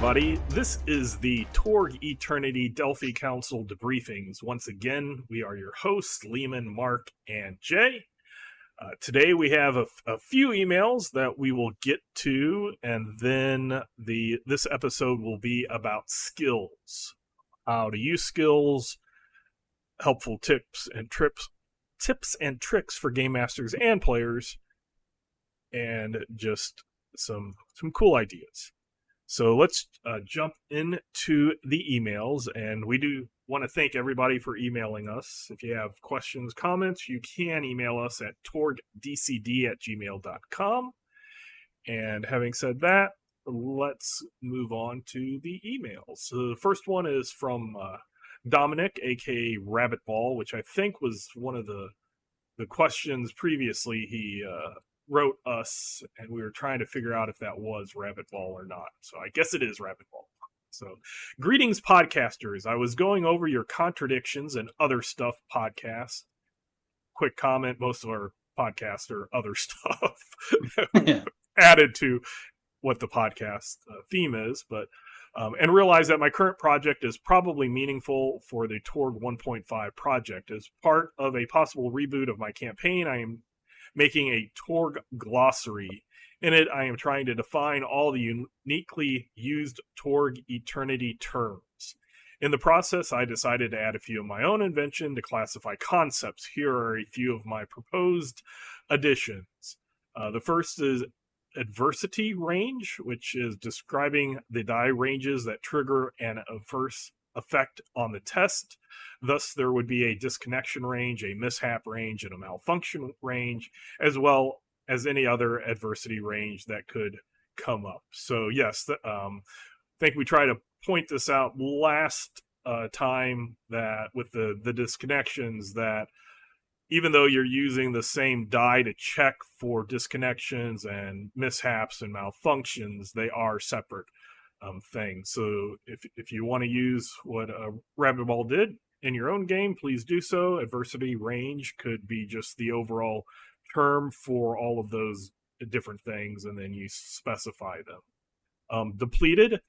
everybody. This is the Torg Eternity Delphi Council Debriefings. Once again, we are your hosts, Lehman, Mark, and Jay. Today we have a few emails that we will get to, and then this episode will be about skills. How to use skills, helpful tips and tricks for game masters and players, and just some cool ideas. So let's jump into the emails, and we do want to thank everybody for emailing us. If you have questions, comments, you can email us at torgdcd@gmail.com. And having said that, let's move on to the emails. So the first one is from Dominic, aka Rabbitball, which I think was one of the questions previously he wrote us, and we were trying to figure out if that was Rabbitball or not. So I guess it is Rabbitball. So, greetings, podcasters. I was going over your Contradictions and Other Stuff podcast. Quick comment, most of our podcasts are other stuff added to what the podcast theme is, but and realize that my current project is probably meaningful for the Torg 1.5 project. As part of a possible reboot of my campaign, I am making a Torg glossary. In it, I am trying to define all the uniquely used Torg Eternity terms. In the process, I decided to add a few of my own invention to classify concepts. Here are a few of my proposed additions. The first is adversity range, which is describing the die ranges that trigger an adverse effect on the test. Thus, there would be a disconnection range, a mishap range, and a malfunction range, as well as any other adversity range that could come up. So yes, I think we tried to point this out last time, that with the disconnections, that even though you're using the same die to check for disconnections and mishaps and malfunctions, they are separate things. So if you want to use what Rabbitball did in your own game, please do so. Adversity range could be just the overall term for all of those different things, and then you specify them. Depleted.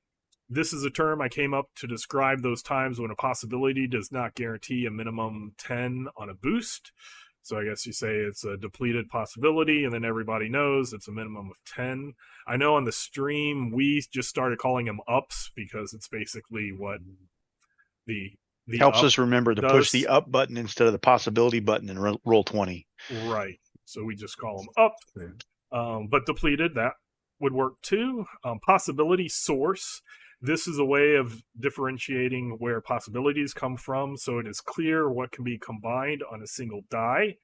This is a term I came up to describe those times when a possibility does not guarantee a minimum 10 on a boost. So I guess you say it's a depleted possibility, and then everybody knows it's a minimum of 10. I know on the stream we just started calling them ups because it's basically what the helps us remember to push the up button instead of the possibility button and roll 20. Right. So we just call them up. But depleted, that would work too. Possibility source. This is a way of differentiating where possibilities come from, so it is clear what can be combined on a single die.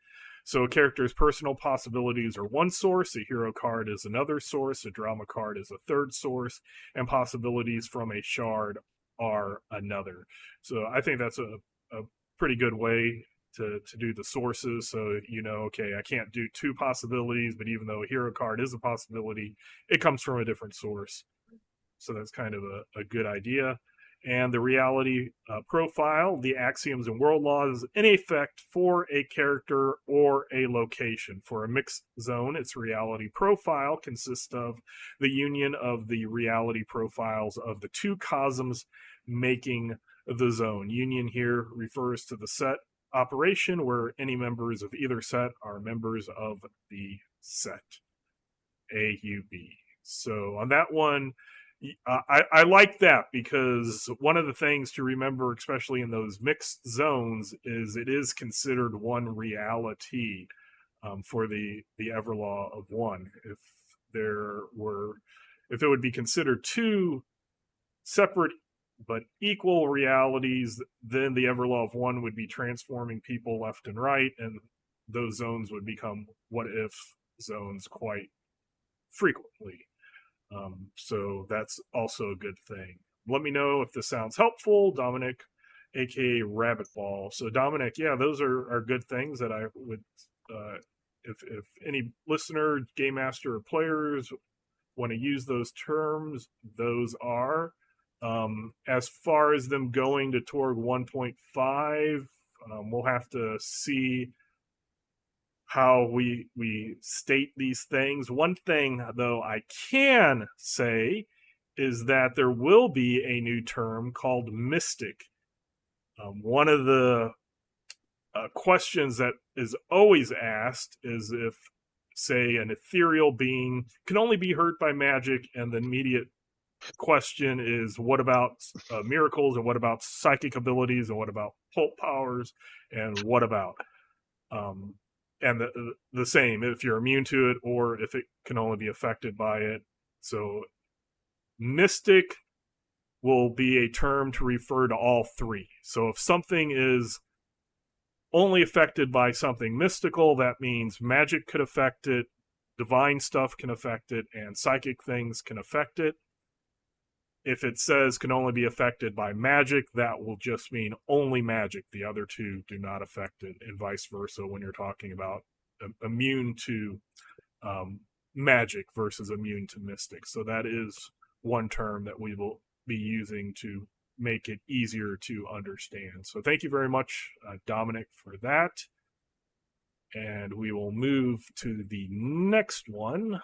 So a character's personal possibilities are one source, a hero card is another source, a drama card is a third source, and possibilities from a shard are another. So I think that's a pretty good way to do the sources. So okay, I can't do two possibilities, but even though a hero card is a possibility, it comes from a different source. So that's kind of a good idea. And the reality profile, the axioms and world laws in effect for a character or a location. For a mixed zone, its reality profile consists of the union of the reality profiles of the two cosms making the zone. Union here refers to the set operation where any members of either set are members of the set. AUB. So on that one, I like that, because one of the things to remember, especially in those mixed zones, is it is considered one reality for the Everlaw of one. If it would be considered two separate but equal realities, then the Everlaw of one would be transforming people left and right, and those zones would become what if zones quite frequently. So that's also a good thing. Let me know if this sounds helpful. Dominic, aka Rabbitball. So Dominic, yeah, those are good things that I would, if any listener, game master, or players want to use those terms, those are. As far as them going to Torg 1.5, we'll have to see how we state these things. One thing, though, I can say is that there will be a new term called mystic. One of the questions that is always asked is if, say, an ethereal being can only be hurt by magic, and the immediate question is, what about miracles, and what about psychic abilities, and what about pulp powers, and what about and the same if you're immune to it or if it can only be affected by it. So mystic will be a term to refer to all three. So if something is only affected by something mystical, that means magic could affect it, divine stuff can affect it, and psychic things can affect it. If it says can only be affected by magic, that will just mean only magic. The other two do not affect it, and vice versa when you're talking about immune to magic versus immune to mystic. So that is one term that we will be using to make it easier to understand. So thank you very much, Dominic, for that. And we will move to the next one.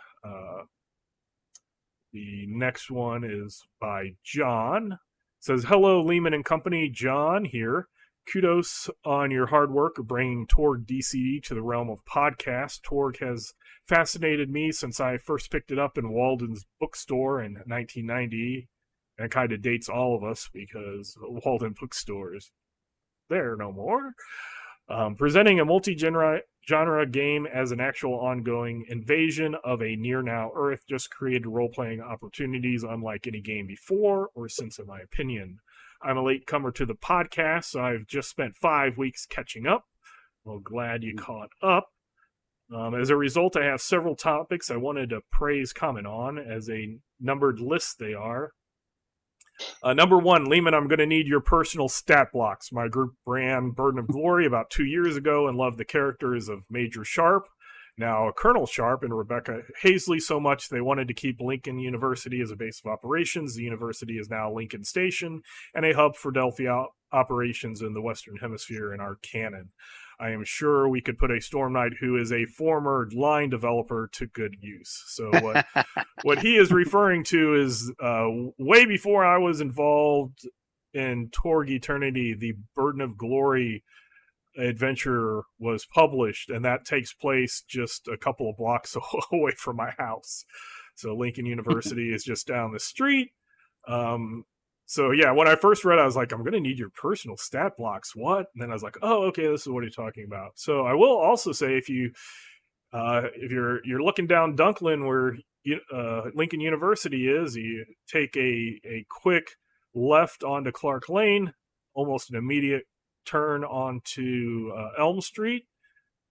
The next one is by John. It says, hello, Lehman and Company. John here. Kudos on your hard work of bringing Torg DCD to the realm of podcasts. Torg has fascinated me since I first picked it up in Walden's bookstore in 1990. And kind of dates all of us because Walden bookstores, they're no more. Presenting a multi-genre game as an actual ongoing invasion of a near-now Earth just created role-playing opportunities unlike any game before or since, in my opinion. I'm a latecomer to the podcast, so I've just spent 5 weeks catching up. Well, glad you caught up. As a result, I have several topics I wanted to comment on, as a numbered list they are. Number one, Lehman, I'm going to need your personal stat blocks. My group ran Burden of Glory about 2 years ago and loved the characters of Major Sharp, now Colonel Sharp, and Rebecca Hazley so much they wanted to keep Lincoln University as a base of operations. The university is now Lincoln Station and a hub for Delphi operations in the Western Hemisphere in our canon. I am sure we could put a Storm Knight who is a former line developer to good use. So what he is referring to is way before I was involved in Torg Eternity, the Burden of Glory adventure was published, and that takes place just a couple of blocks away from my house. So Lincoln University is just down the street. So yeah, when I first read it, I was like, I'm going to need your personal stat blocks. What? And then I was like, oh, okay, this is what you're talking about. So I will also say, if you're looking down Dunklin where Lincoln University is, you take a quick left onto Clark Lane, almost an immediate turn onto Elm Street.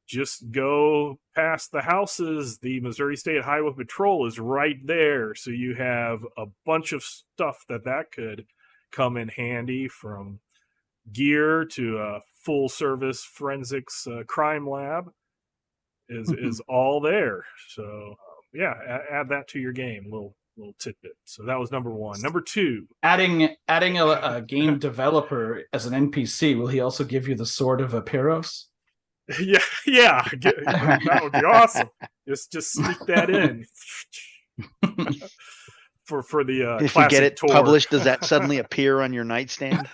Just go past the houses. The Missouri State Highway Patrol is right there. So you have a bunch of stuff that could come in handy, from gear to a full service forensics crime lab is all there. So yeah, add that to your game. Little tidbit. So that was number one. Number two, adding a game developer as an NPC. Will he also give you the Sword of Epiros? Yeah, that would be awesome. Just sneak that in for the if classic you get it Torg. published, does that suddenly appear on your nightstand?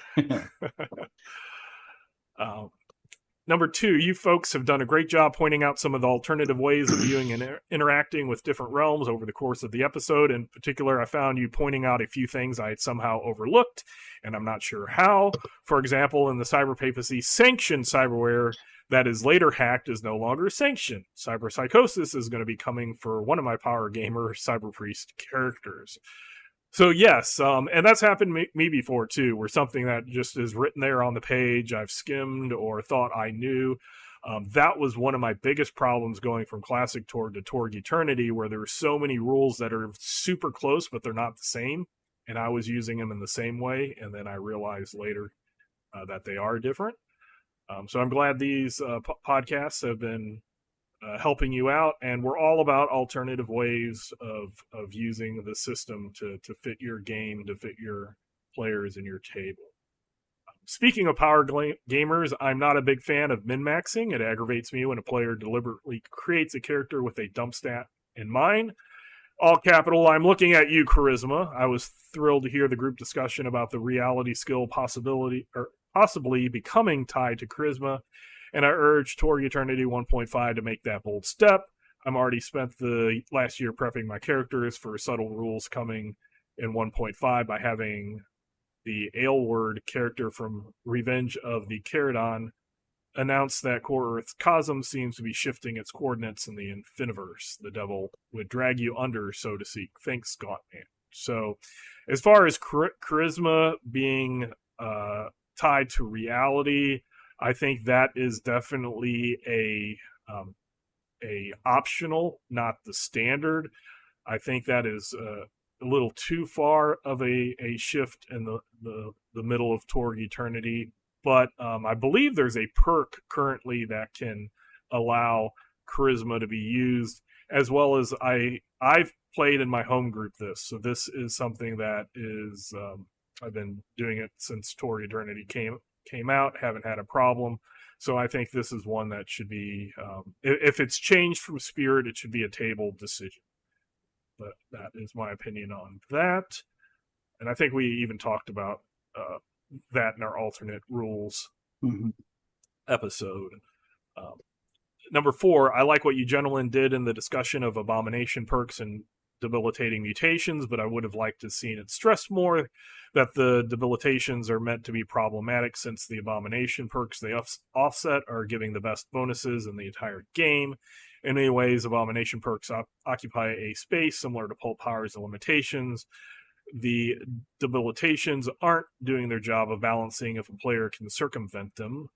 Number two, you folks have done a great job pointing out some of the alternative ways of viewing and interacting with different realms over the course of the episode. In particular, I found you pointing out a few things I had somehow overlooked, and I'm not sure how. For example, in the cyber papacy, sanctioned cyberware that is later hacked is no longer sanctioned. Cyber psychosis is going to be coming for one of my Power Gamer Cyber Priest characters. So yes, and that's happened to me before too, where something that just is written there on the page, I've skimmed or thought I knew. That was one of my biggest problems going from Classic Torg to Torg Eternity, where there were so many rules that are super close, but they're not the same. And I was using them in the same way, and then I realized later that they are different. So I'm glad these podcasts have been helping you out, and we're all about alternative ways of using the system to fit your game, to fit your players and your table. Speaking of power gamers, I'm not a big fan of min-maxing. It aggravates me when a player deliberately creates a character with a dump stat in mind. all capital. I'm looking at you, Charisma. I was thrilled to hear the group discussion about the reality skill possibility or possibly becoming tied to Charisma, and I urge Torg Eternity 1.5 to make that bold step. I'm already spent the last year prepping my characters for subtle rules coming in 1.5 by having the Aylward character from Revenge of the Caradon announced that Core Earth's Cosm seems to be shifting its coordinates in the Infiniverse. The devil would drag you under, so to speak. Thanks, Gauntman. So, as far as charisma being tied to reality, I think that is definitely a optional, not the standard. I think that is a little too far of a shift in the middle of Torg Eternity. But I believe there's a perk currently that can allow charisma to be used, as well as I've played in my home group this. So this is something that is I've been doing it since Torg Eternity came out. Haven't had a problem. So I think this is one that should be, if it's changed from Spirit, it should be a table decision. But that is my opinion on that. And I think we even talked about that in our alternate rules episode. Number 4, I like what you gentlemen did in the discussion of abomination perks and debilitating mutations, but I would have liked to have seen it stressed more that the debilitations are meant to be problematic since the abomination perks they offset are giving the best bonuses in the entire game. In many ways, abomination perks occupy a space similar to pulp powers and limitations. The debilitations aren't doing their job of balancing if a player can circumvent them.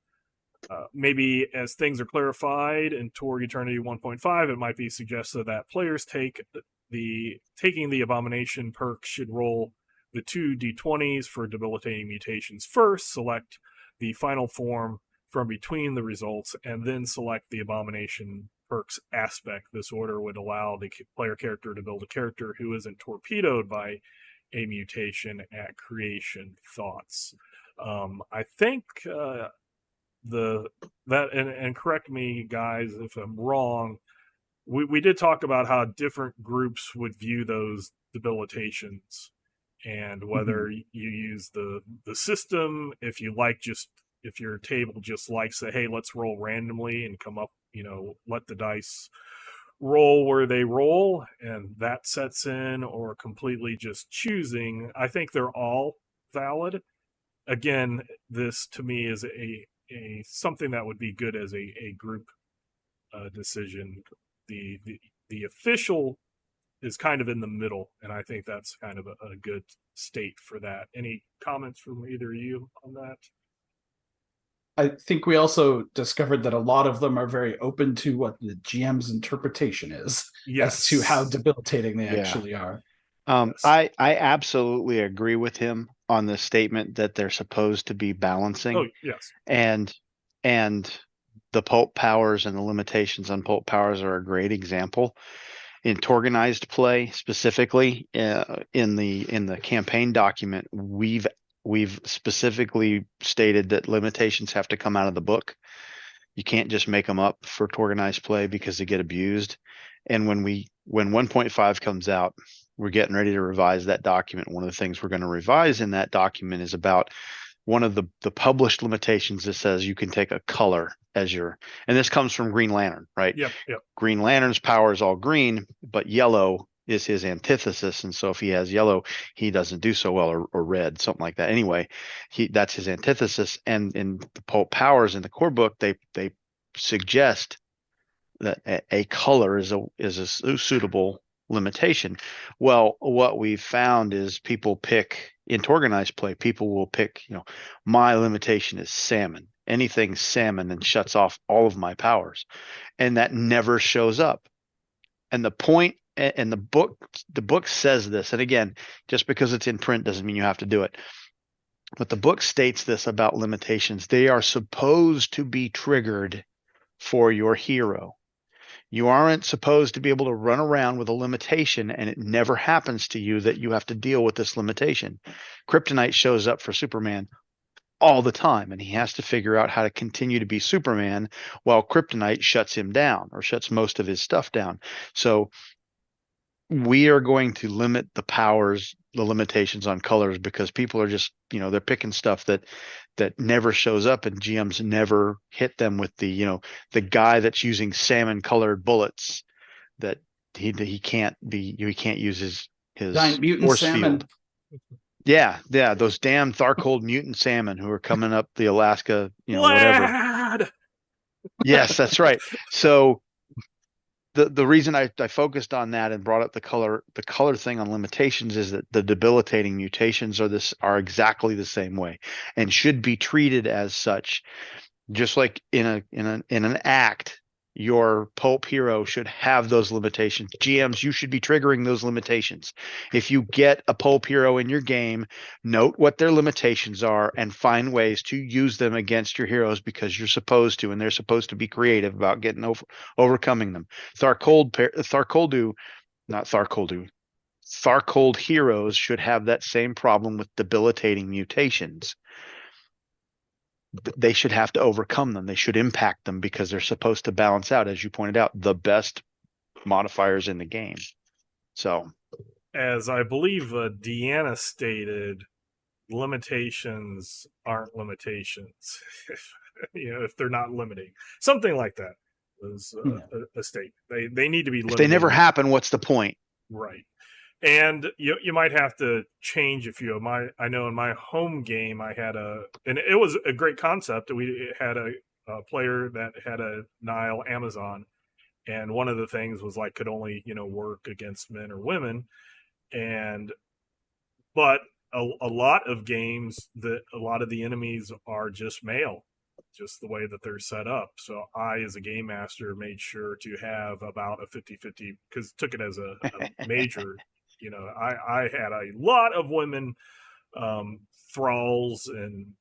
Maybe as things are clarified in Torg Eternity 1.5, it might be suggested that players taking the abomination perk should roll the 2 d20s for debilitating mutations first, select the final form from between the results, and then select the abomination perks aspect. This order would allow the player character to build a character who isn't torpedoed by a mutation at creation. Thoughts? I think and correct me guys if I'm wrong, we did talk about how different groups would view those debilitations and whether you use the system, if your table just likes say, hey, let's roll randomly and come up, let the dice roll where they roll and that sets in, or completely just choosing. I think they're all valid. Again, this to me is a something that would be good as a group decision. The official is kind of in the middle, and I think that's kind of a good state for that. Any comments from either of you on that? I think we also discovered that a lot of them are very open to what the GM's interpretation is as to how debilitating they actually are. I absolutely agree with him on the statement that they're supposed to be balancing. Oh, yes. And the pulp powers and the limitations on pulp powers are a great example. In Torganized play specifically, in the campaign document, we've specifically stated that limitations have to come out of the book. You can't just make them up for Torganized play because they get abused. And when 1.5 comes out, we're getting ready to revise that document. One of the things we're going to revise in that document is about one of the published limitations that says you can take a color as your, and this comes from Green Lantern, right? Yep. Green Lantern's power is all green, but yellow is his antithesis. And so if he has yellow, he doesn't do so well, or red, something like that. Anyway, that's his antithesis. And in the pulp powers in the core book, they suggest that a color is a suitable limitation. Well, what we've found is people pick in Torganized play, people will pick, my limitation is salmon. Anything salmon and shuts off all of my powers. And that never shows up. And the point, and the book says this, and again, just because it's in print doesn't mean you have to do it. But the book states this about limitations. They are supposed to be triggered for your hero. You aren't supposed to be able to run around with a limitation and it never happens to you that you have to deal with this limitation. Kryptonite shows up for Superman all the time, and he has to figure out how to continue to be Superman while Kryptonite shuts him down, or shuts most of his stuff down. So we are going to limit the powers, the limitations on colors, because people are just, they're picking stuff that never shows up, and GMs never hit them with the guy that's using salmon colored bullets that he can't use his Giant mutant force salmon. field. Yeah, those damn Tharcold mutant salmon who are coming up the Alaska, whatever. Lad! Yes, that's right. So the reason I focused on that and brought up the color thing on limitations is that the debilitating mutations are exactly the same way and should be treated as such. Just like in an act, your pulp hero should have those limitations. GMs, you should be triggering those limitations. If you get a pulp hero in your game, note what their limitations are and find ways to use them against your heroes, because you're supposed to, and they're supposed to be creative about overcoming them. Tharcold heroes should have that same problem with debilitating mutations. They should have to overcome them. They should impact them because they're supposed to balance out, as you pointed out, the best modifiers in the game. So, as I believe Deanna stated, limitations aren't limitations. If they're not limiting, something like that was a statement. They need to be limiting. If they never happen, what's the point? Right. And you might have to change a few. I know in my home game and it was a great concept. We had a player that had a Nile Amazon, and one of the things was like could only work against men or women, but a lot of games that a lot of the enemies are just male, just the way that they're set up. So I, as a game master, made sure to have about a 50-50, because took it as a major. I had a lot of women thralls and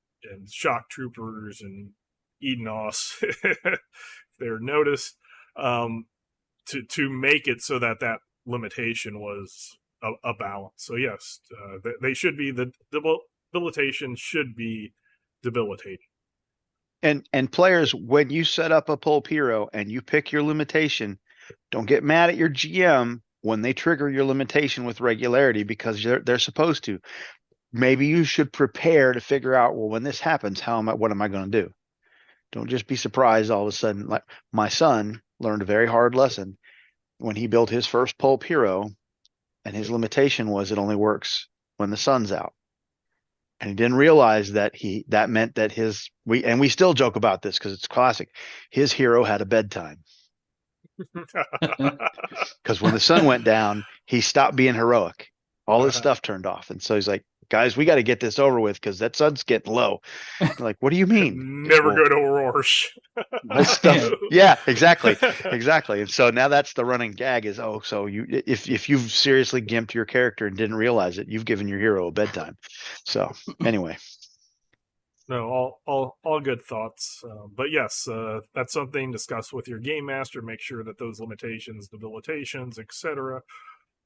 shock troopers and Edenos, if they're noticed, to make it so that limitation was a balance. So yes, they should be, the debilitation should be debilitating. And players, when you set up a pulp hero and you pick your limitation, don't get mad at your GM when they trigger your limitation with regularity, because they're supposed to. Maybe you should prepare to figure out, well, when this happens, what am I going to do? Don't just be surprised all of a sudden. Like my son learned a very hard lesson when he built his first pulp hero, and his limitation was it only works when the sun's out. And he didn't realize that meant that we still joke about this because it's classic. His hero had a bedtime. Because when the sun went down, he stopped being heroic. All his stuff turned off. And so he's like, guys, we got to get this over with because that sun's getting low. Like, what do you mean? Never go to Aurorsh. Yeah, exactly. And so now that's the running gag is, so if you've seriously gimped your character and didn't realize it, you've given your hero a bedtime. So anyway. No, all good thoughts. But yes, that's something discussed with your game master. Make sure that those limitations, debilitations, etc.,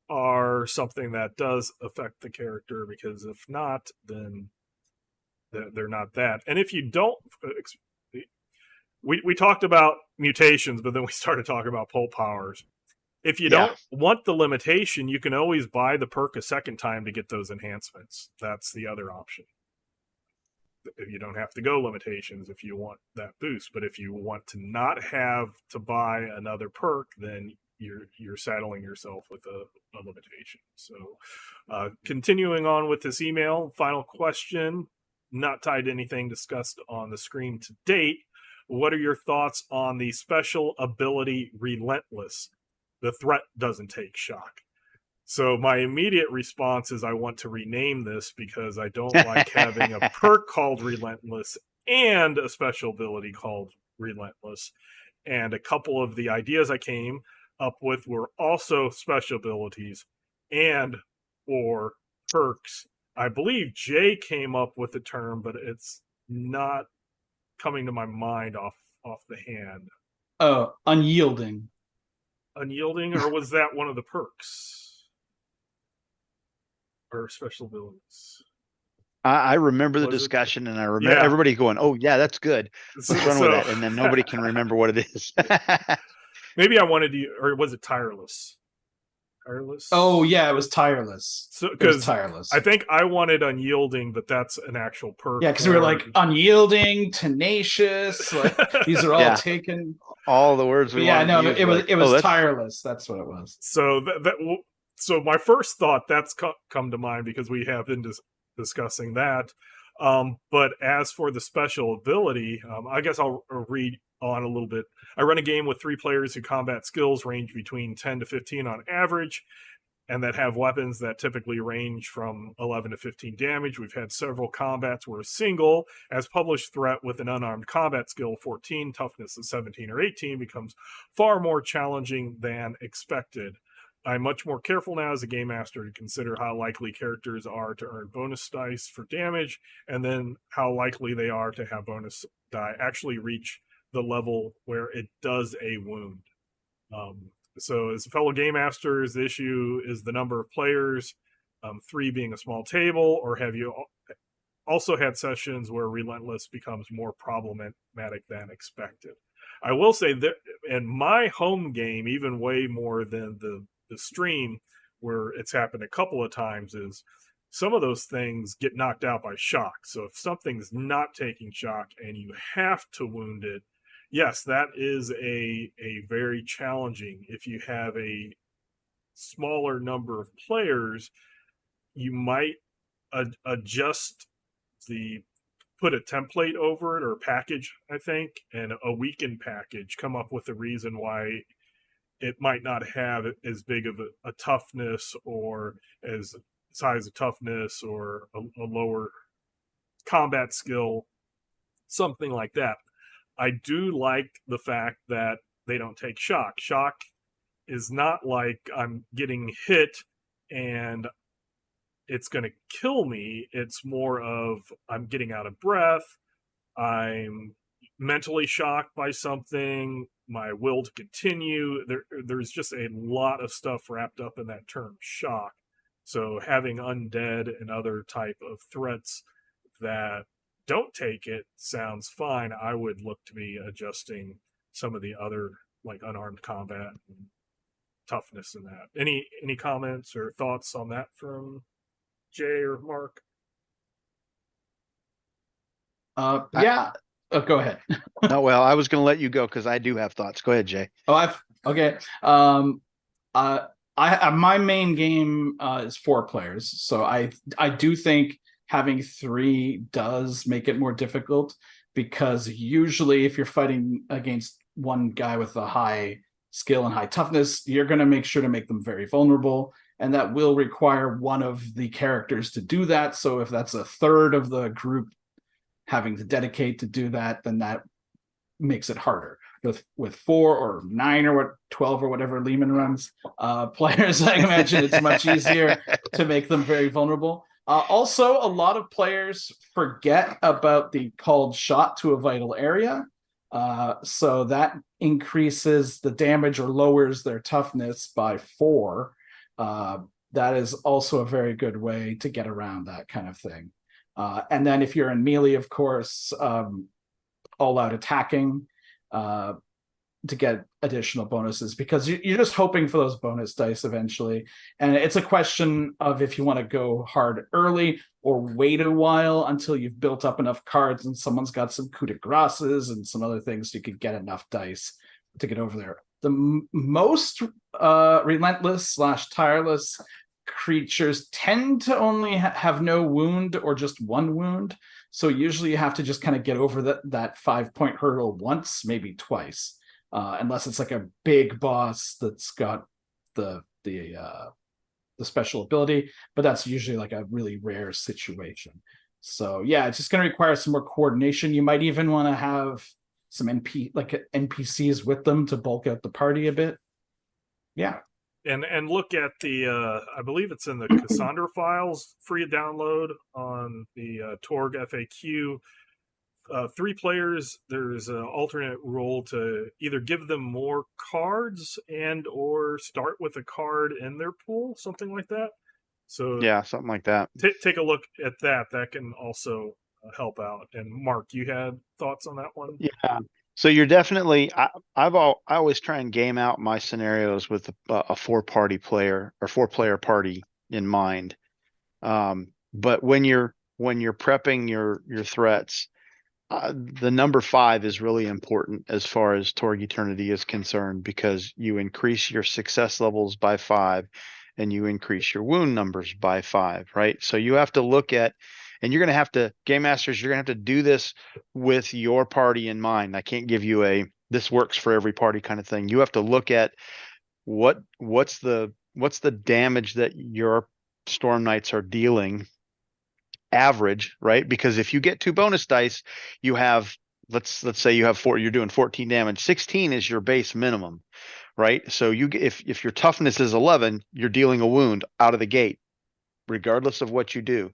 are something that does affect the character, because if not, then they're not that. And if you don't, we talked about mutations, but then we started talking about pulp powers. If you don't want the limitation, you can always buy the perk a second time to get those enhancements. That's the other option. You don't have to go limitations if you want that boost, but if you want to not have to buy another perk, then you're saddling yourself with a limitation. So continuing on with this email, final question, not tied to anything discussed on the screen to date. What are your thoughts on the special ability Relentless? The threat doesn't take shock. So my immediate response is I want to rename this, because I don't like having a perk called Relentless and a special ability called Relentless. And a couple of the ideas I came up with were also special abilities and or perks. I believe Jay came up with the term, but it's not coming to my mind off the hand. Unyielding. Unyielding, or was that one of the perks? Or special abilities? I remember the discussion, and I remember everybody going, "Oh yeah, that's good. Let's run with that." And then nobody can remember what it is. Maybe I wanted to, or was it tireless? Tireless. Oh yeah, it was tireless. So It was because tireless. I think I wanted unyielding, but that's an actual perk. Yeah, because we were like unyielding, tenacious. Like these are all Yeah. taken. All the words But we yeah, wanted no, to use. it was Like, it was that's tireless. That's what it was. So so my first thought that's come to mind because we have been discussing that. But as for the special ability, I guess I'll read on a little bit. I run a game with 3 players whose combat skills range between 10 to 15 on average, and that have weapons that typically range from 11 to 15 damage. We've had several combats where a single, as published threat with an unarmed combat skill 14, toughness of 17 or 18 becomes far more challenging than expected. I'm much more careful now as a game master to consider how likely characters are to earn bonus dice for damage, and then how likely they are to have bonus die actually reach the level where it does a wound. So, as a fellow game masters, the issue is the number of players, 3 being a small table, or have you also had sessions where Relentless becomes more problematic than expected? I will say that in my home game, even way more than the stream, where it's happened a couple of times, is some of those things get knocked out by shock. So if something's not taking shock and you have to wound it, yes, that is a very challenging. If you have a smaller number of players, you might adjust the put a template over it or a package, I think, and a weakened package, come up with a reason why it might not have as big of a toughness or as high as a toughness or a lower combat skill, something like that. I do like the fact that they don't take shock. Shock is not like I'm getting hit and it's going to kill me. It's more of I'm getting out of breath. I'm mentally shocked by something. My will to continue. There's just a lot of stuff wrapped up in that term shock. So having undead and other type of threats that don't take it sounds fine. I would look to be adjusting some of the other like unarmed combat and toughness in that. Any comments or thoughts on that from Jay or Mark? Yeah. Oh, go ahead. no. Well, I was going to let you go because I do have thoughts. Go ahead, Jay. Okay. My main game is 4 players, so I do think having 3 does make it more difficult, because usually if you're fighting against one guy with a high skill and high toughness, you're going to make sure to make them very vulnerable, and that will require one of the characters to do that. So if that's a third of the group having to dedicate to do that, then that makes it harder. With 4 or 9 or 12 or whatever Lehman runs players, I imagine it's much easier to make them very vulnerable. Also, a lot of players forget about the called shot to a vital area. So that increases the damage or lowers their toughness by 4. That is also a very good way to get around that kind of thing. And then if you're in melee, of course, all out attacking to get additional bonuses, because you're just hoping for those bonus dice eventually. And it's a question of if you want to go hard early or wait a while until you've built up enough cards and someone's got some coup de graces and some other things so you could get enough dice to get over there. The most relentless / tireless creatures tend to only have no wound or just 1 wound. So usually you have to just kind of get over that 5-point hurdle once, maybe twice, unless it's like a big boss that's got the special ability. But that's usually like a really rare situation. So yeah, it's just going to require some more coordination. You might even want to have some NPCs with them to bulk out the party a bit. Yeah. And look at the I believe it's in the Cassandra files, free to download on the Torg FAQ. 3 players, there's an alternate rule to either give them more cards and or start with a card in their pool, something like that. So yeah, something like that. Take a look at that. That can also help out. And Mark, you had thoughts on that one? Yeah. So you're definitely. I always try and game out my scenarios with a four-party player or four-player party in mind. But when you're prepping your threats, the number 5 is really important as far as Torg Eternity is concerned, because you increase your success levels by 5 and you increase your wound numbers by 5, right? So you have to look at, and you're going to have to, game masters, you're going to have to do this with your party in mind. I can't give you a this works for every party kind of thing. You have to look at what's the damage that your Storm Knights are dealing average, right? Because if you get 2 bonus dice, you have, let's say you have 4, you're doing 14 damage. 16 is your base minimum, right? So if your toughness is 11, you're dealing a wound out of the gate, regardless of what you do.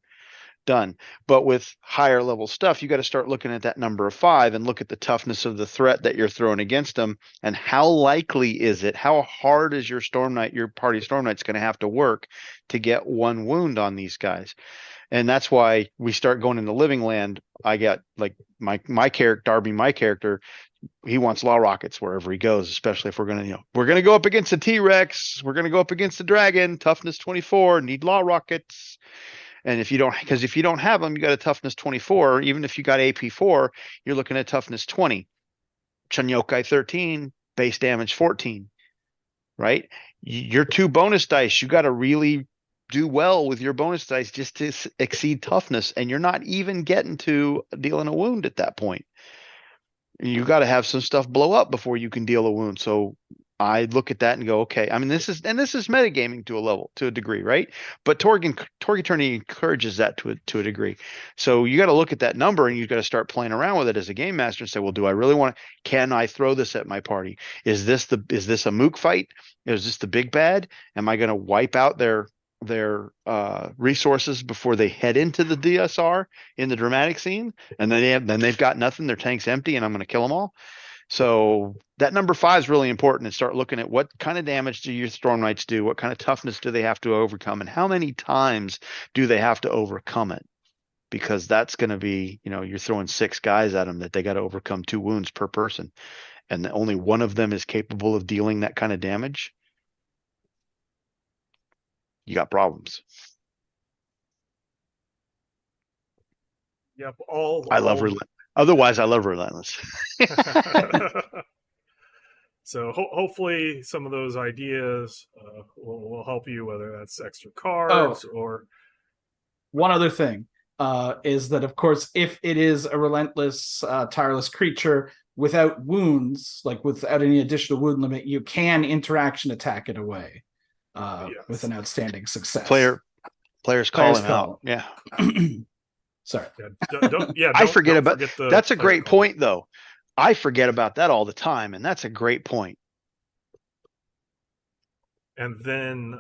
Done. But with higher level stuff, you got to start looking at that number of 5 and look at the toughness of the threat that you're throwing against them, and how likely is it, how hard is your party Storm Knight's going to have to work to get 1 wound on these guys. And that's why we start going into Living Land. I got like my character, Darby, my character, he wants law rockets wherever he goes, especially if we're gonna go up against a T-Rex, we're gonna go up against a dragon, toughness 24, need law rockets. And if you don't have them, you got a toughness 24. Even if you got AP 4, you're looking at toughness 20. Chunyokai 13, base damage 14, right? Your 2 bonus dice, you got to really do well with your bonus dice just to exceed toughness, and you're not even getting to dealing a wound at that point. You got to have some stuff blow up before you can deal a wound. So I look at that and go, okay. I mean, this is metagaming to a degree, right? But Torg Eternity encourages that to a degree. So you got to look at that number and you got to start playing around with it as a game master and say, well, do I really want to? Can I throw this at my party? Is this a mook fight? Is this the big bad? Am I going to wipe out their resources before they head into the DSR in the dramatic scene, and then they've got nothing, their tank's empty, and I'm going to kill them all? So that number 5 is really important, and start looking at what kind of damage do your Storm Knights do, what kind of toughness do they have to overcome, and how many times do they have to overcome it, because that's going to be, you're throwing 6 guys at them that they got to overcome 2 wounds per person, and only one of them is capable of dealing that kind of damage. You got problems. Yep. Otherwise, I love Relentless. So hopefully some of those ideas will help you, whether that's extra cards or. One other thing is that, of course, if it is a relentless, tireless creature without wounds, like without any additional wound limit, you can interaction attack it away with an outstanding success. Players call him out. Yeah. Sorry. I forget about that's a great point, though. I forget about that all the time, and that's a great point. And then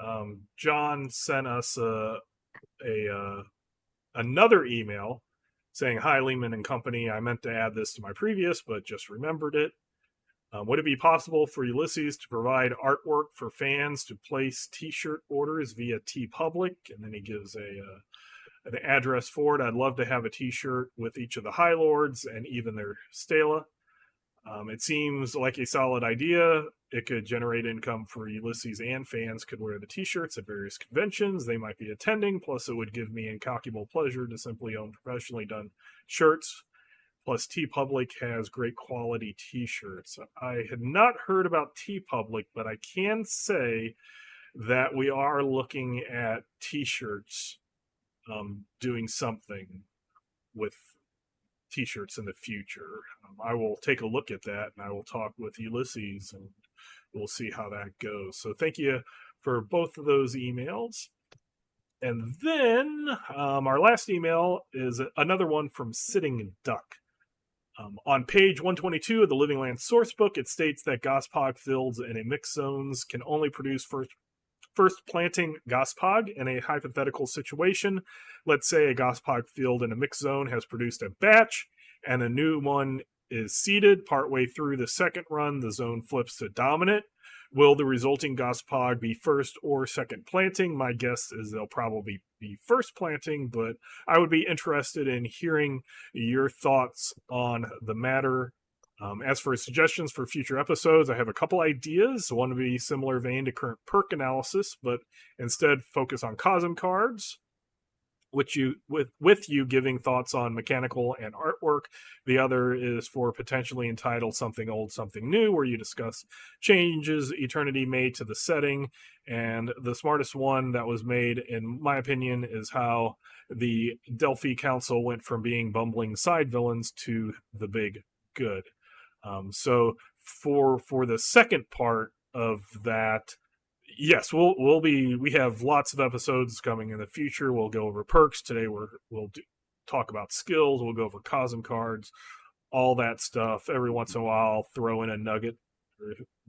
John sent us another email saying, "Hi, Lehman and Company. I meant to add this to my previous, but just remembered it. Would it be possible for Ulysses to provide artwork for fans to place T-shirt orders via TeePublic?" And then he gives an address for it. I'd love to have a T-shirt with each of the High Lords and even their stela. It seems like a solid idea. It could generate income for Ulysses, and fans could wear the T-shirts at various conventions they might be attending. Plus, it would give me incalculable pleasure to simply own professionally done shirts. Plus, TeePublic has great quality T-shirts. I had not heard about TeePublic, but I can say that we are looking at T-shirts doing something with T-shirts in the future. I will take a look at that, and I will talk with Ulysses, and we'll see how that goes. So thank you for both of those emails. And then our last email is another one from Sitting Duck. On page 122 of the Living Land sourcebook, it states that Gospog fields in a mixed zones can only produce first planting Gospog in a hypothetical situation. Let's say a Gospog field in a mixed zone has produced a batch and a new one is seeded. Partway through the second run, the zone flips to dominant. Will the resulting Gospog be first or second planting? My guess is they'll probably be first planting, but I would be interested in hearing your thoughts on the matter. As for suggestions for future episodes, I have a couple ideas. One would be similar vein to current perk analysis, but instead focus on Cosm cards, which with you giving thoughts on mechanical and artwork. The other is for potentially entitled Something Old, Something New, where you discuss changes Eternity made to the setting. And the smartest one that was made, in my opinion, is how the Delphi Council went from being bumbling side villains to the big good. So for the second part of that, yes, we have lots of episodes coming in the future. We'll go over perks today. We'll talk about skills. We'll go over Cosm cards, all that stuff. Every once in a while, I'll throw in a nugget.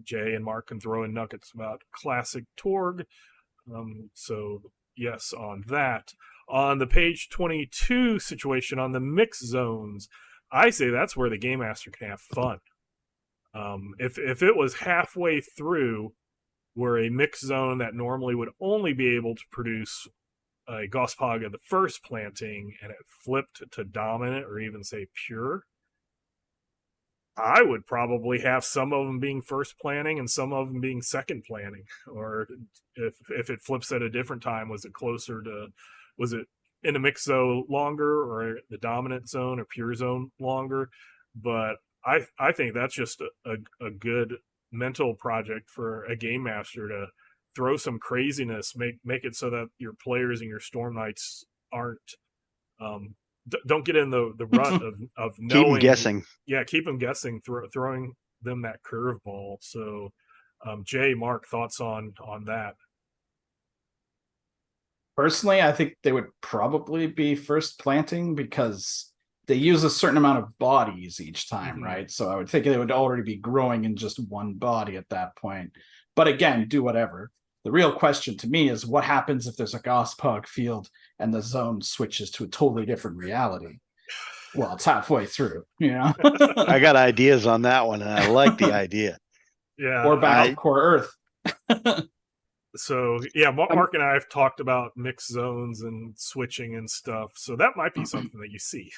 Jay and Mark can throw in nuggets about classic Torg. So yes, on that. On the page 22 situation on the mix zones, I say that's where the Game Master can have fun. If it was halfway through, where a mix zone that normally would only be able to produce a Gospog of the first planting and it flipped to dominant or even say pure, I would probably have some of them being first planting and some of them being second planting. Or if it flips at a different time, was it in a mix zone longer or the dominant zone or pure zone longer? But I think that's just a good mental project for a game master to throw some craziness, make it so that your players and your Storm Knights aren't don't get in the rut of knowing. Keep them guessing. Yeah, keep them guessing, throwing them that curveball. So, Jay, Mark, thoughts on that? Personally, I think they would probably be first planting because they use a certain amount of bodies each time, right? So I would think they would already be growing in just one body at that point. But again, do whatever. The real question to me is what happens if there's a Gospog field and the zone switches to a totally different reality? Well, it's halfway through, you know? I got ideas on that one, and I like the idea. Yeah. Or back core Earth. So, yeah, Mark and I have talked about mixed zones and switching and stuff. So that might be something that you see.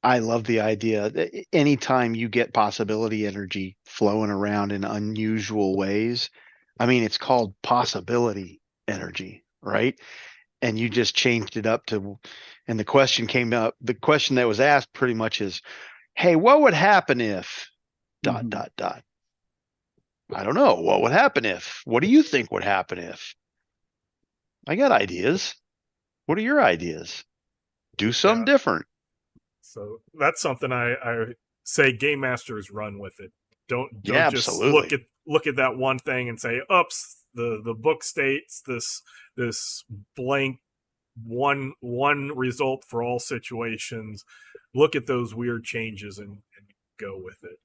I love the idea. Anytime you get possibility energy flowing around in unusual ways, I mean, it's called possibility energy, right? And you just changed it up to, and the question came up, the question that was asked pretty much is, hey, what would happen if ... I don't know. What would happen if? What do you think would happen if? I got ideas. What are your ideas? Do something different. So that's something I say game masters run with it. Don't just absolutely. look at that one thing and say, oops, the book states this blank one result for all situations. Look at those weird changes and go with it.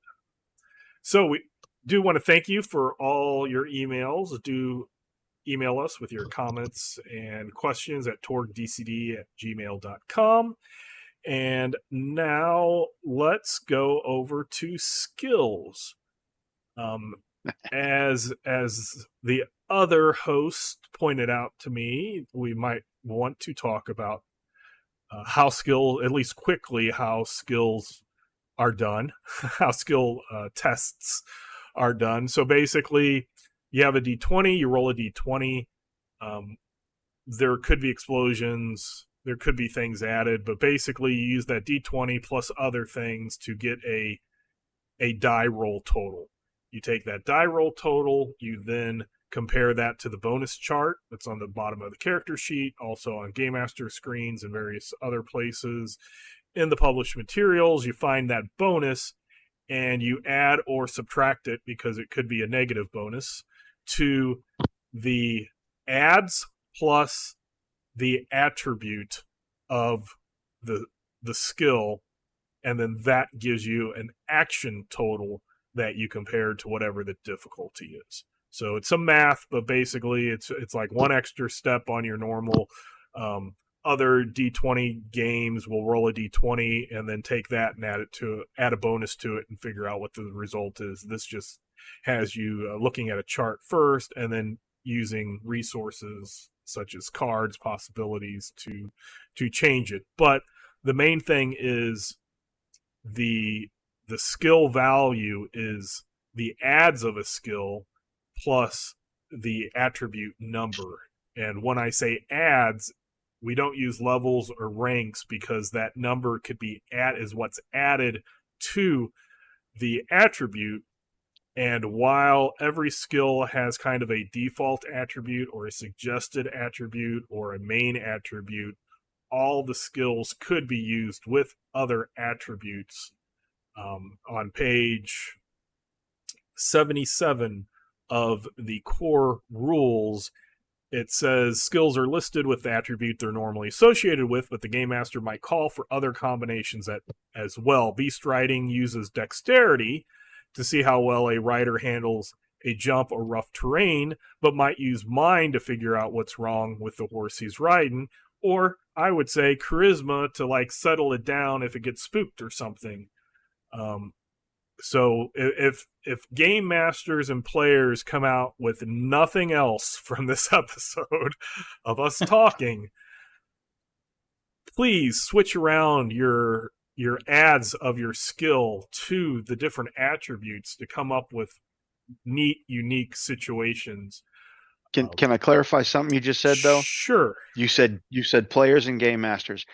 So we do want to thank you for all your emails. Do email us with your comments and questions at torgdcd@gmail.com. And now let's go over to skills. As the other host pointed out to me, we might want to talk about how skill, at least quickly, how skills are done, how skill tests are done. So basically, you have a D20, you roll a D20. There could be explosions, there could be things added, but basically you use that D20 plus other things to get a die roll total. You take that die roll total, you then compare that to the bonus chart that's on the bottom of the character sheet, also on Game Master screens and various other places. In the published materials, you find that bonus and you add or subtract it, because it could be a negative bonus, to the adds plus the attribute of the skill, and then that gives you an action total that you compare to whatever the difficulty is. So it's some math, but basically it's like one extra step on your normal. Other D20 games will roll a D20 and then take that and add a bonus to it and figure out what the result is. This just has you looking at a chart first and then using resources such as cards, possibilities to change it. But the main thing is the skill value is the adds of a skill plus the attribute number. And when I say adds, we don't use levels or ranks because that number could be is what's added to the attribute. And while every skill has kind of a default attribute or a suggested attribute or a main attribute, all the skills could be used with other attributes. On page 77 of the core rules, it says skills are listed with the attribute they're normally associated with, but the game master might call for other combinations as well. Beast riding uses dexterity to see how well a rider handles a jump or rough terrain, but might use mind to figure out what's wrong with the horse he's riding. Or I would say charisma to like settle it down if it gets spooked or something. So if game masters and players come out with nothing else from this episode of us talking, please switch around your adds of your skill to the different attributes to come up with neat, unique situations. Can I clarify something you just said though? Sure. You said players and game masters.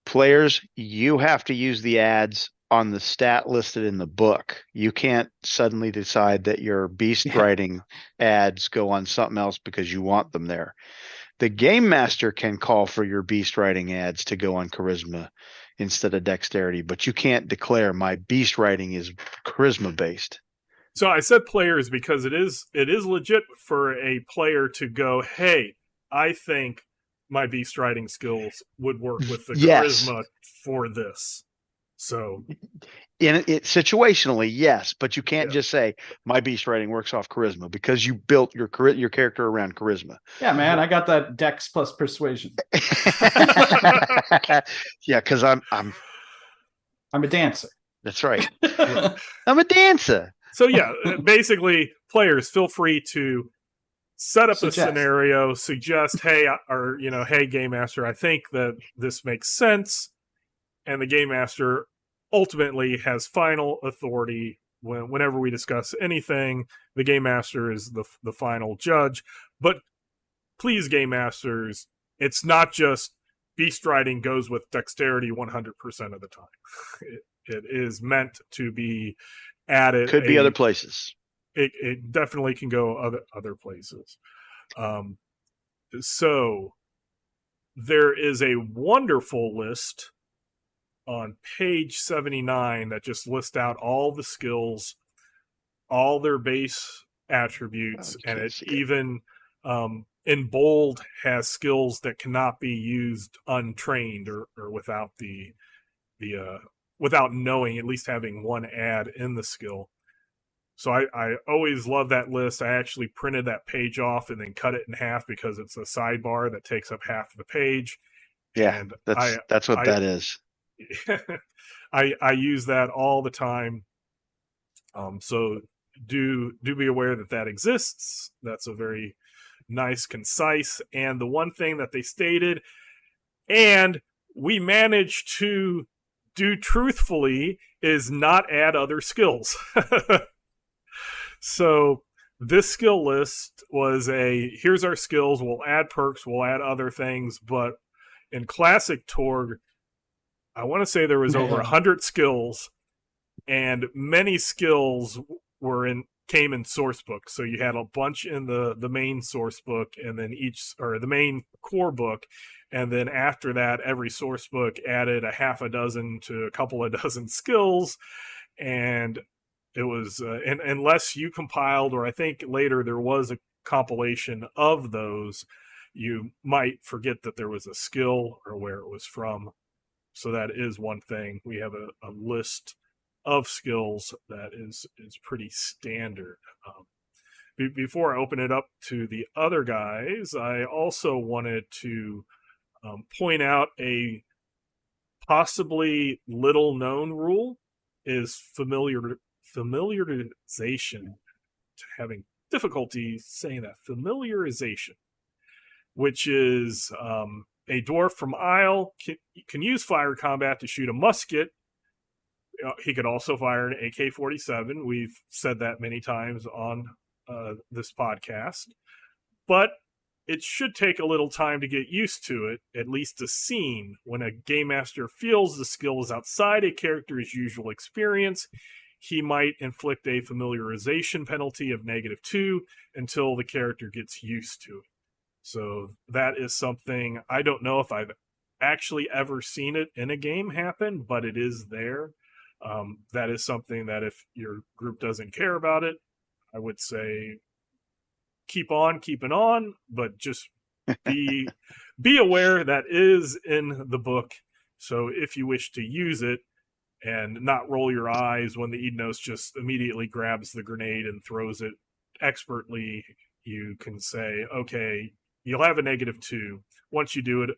Players, you have to use the adds on the stat listed in the book. You can't suddenly decide that your beast riding adds go on something else because you want them there. The game master can call for your beast riding adds to go on charisma instead of dexterity, but you can't declare my beast riding is charisma based. So I said players because it is legit for a player to go, hey, I think my beast riding skills would work with the charisma for this. So in it situationally, yes, but you can't just say my beast riding works off charisma because you built your character around charisma. Yeah, man, I got that dex plus persuasion. Yeah, because I'm a dancer. That's right. I'm a dancer. So yeah, basically, players feel free to set up a scenario, suggest, hey, or hey, game master, I think that this makes sense, and the game master ultimately has final authority whenever we discuss anything. The game master is the final judge. But please, game masters, it's not just beast riding goes with dexterity 100% of the time. It is meant to be added. Could be other places. It definitely can go other places. So there is a wonderful list on page 79 that just lists out all the skills, all their base attributes, and it even in bold has skills that cannot be used untrained or without the without knowing, at least having one add in the skill. So I always love that list. I actually printed that page off and then cut it in half because it's a sidebar that takes up half of the page. Yeah, and that's what that is. I use that all the time. So do be aware that exists. That's a very nice, concise, and the one thing that they stated, and we managed to do truthfully, is not add other skills. So this skill list was here's our skills, we'll add perks, we'll add other things, but in classic Torg, I want to say there was over 100 skills, and many skills came in source book. So you had a bunch in the main source book, and then the main core book, and then after that, every source book added a half a dozen to a couple of dozen skills, and it was unless you compiled, or I think later there was a compilation of those, you might forget that there was a skill or where it was from. So that is one thing. We have a list of skills that is pretty standard. Before I open it up to the other guys, I also wanted to point out a possibly little known rule is familiarization. Having difficulty saying that. Familiarization, which is A dwarf from Isle can use fire combat to shoot a musket. He could also fire an AK-47. We've said that many times on this podcast. But it should take a little time to get used to it, at least a scene. When a game master feels the skill is outside a character's usual experience, he might inflict a familiarization penalty of -2 until the character gets used to it. So that is something, I don't know if I've actually ever seen it in a game happen, but it is there. That is something that if your group doesn't care about it, I would say keep on keeping on, but just be aware that is in the book. So if you wish to use it and not roll your eyes when the Edenos just immediately grabs the grenade and throws it expertly, you can say, okay, you'll have a -2. Once you do it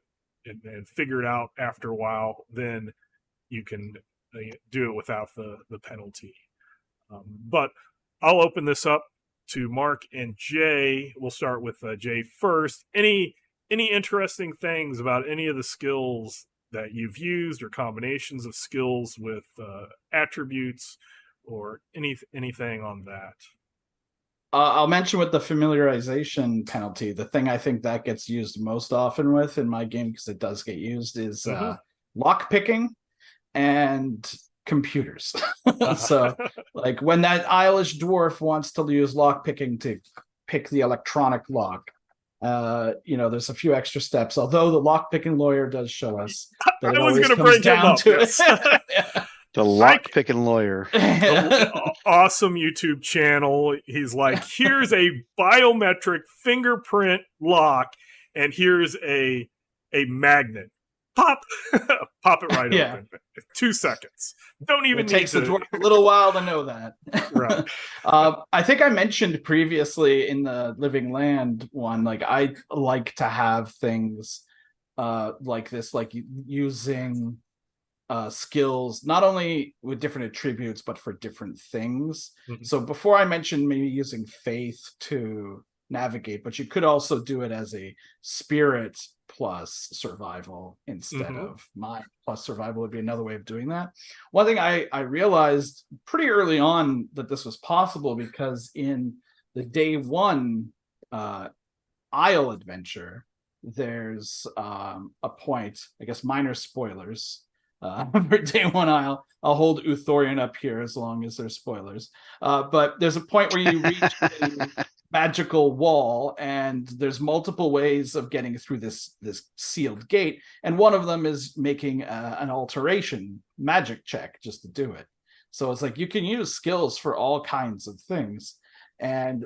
and figure it out after a while, then you can do it without the penalty. But I'll open this up to Mark and Jay. We'll start with Jay first. Any interesting things about any of the skills that you've used, or combinations of skills with attributes, or anything on that? I'll mention with the familiarization penalty, the thing I think that gets used most often with in my game, because it does get used, is lock picking and computers. So like when that Eilish dwarf wants to use lock picking to pick the electronic lock, there's a few extra steps, although the lock picking lawyer does show us that I was going to bring him up. Yes. The lock picking lawyer. Awesome YouTube channel. He's like, here's a biometric fingerprint lock, and here's a magnet. Pop it right open. 2 seconds. Don't even it takes a little while to know that. Right. I think I mentioned previously in the Living Land one, like I like to have things like this, like using skills not only with different attributes but for different things. So before I mentioned maybe using faith to navigate, but you could also do it as a spirit plus survival instead of mind plus survival would be another way of doing that. One thing I realized pretty early on that this was possible, because in the day one Isle adventure, there's a point, I guess minor spoilers, for day one Isle. I'll hold Uthorian up here as long as there's spoilers. But there's a point where you reach a magical wall, and there's multiple ways of getting through this sealed gate, and one of them is making an alteration magic check just to do it. So it's like you can use skills for all kinds of things, and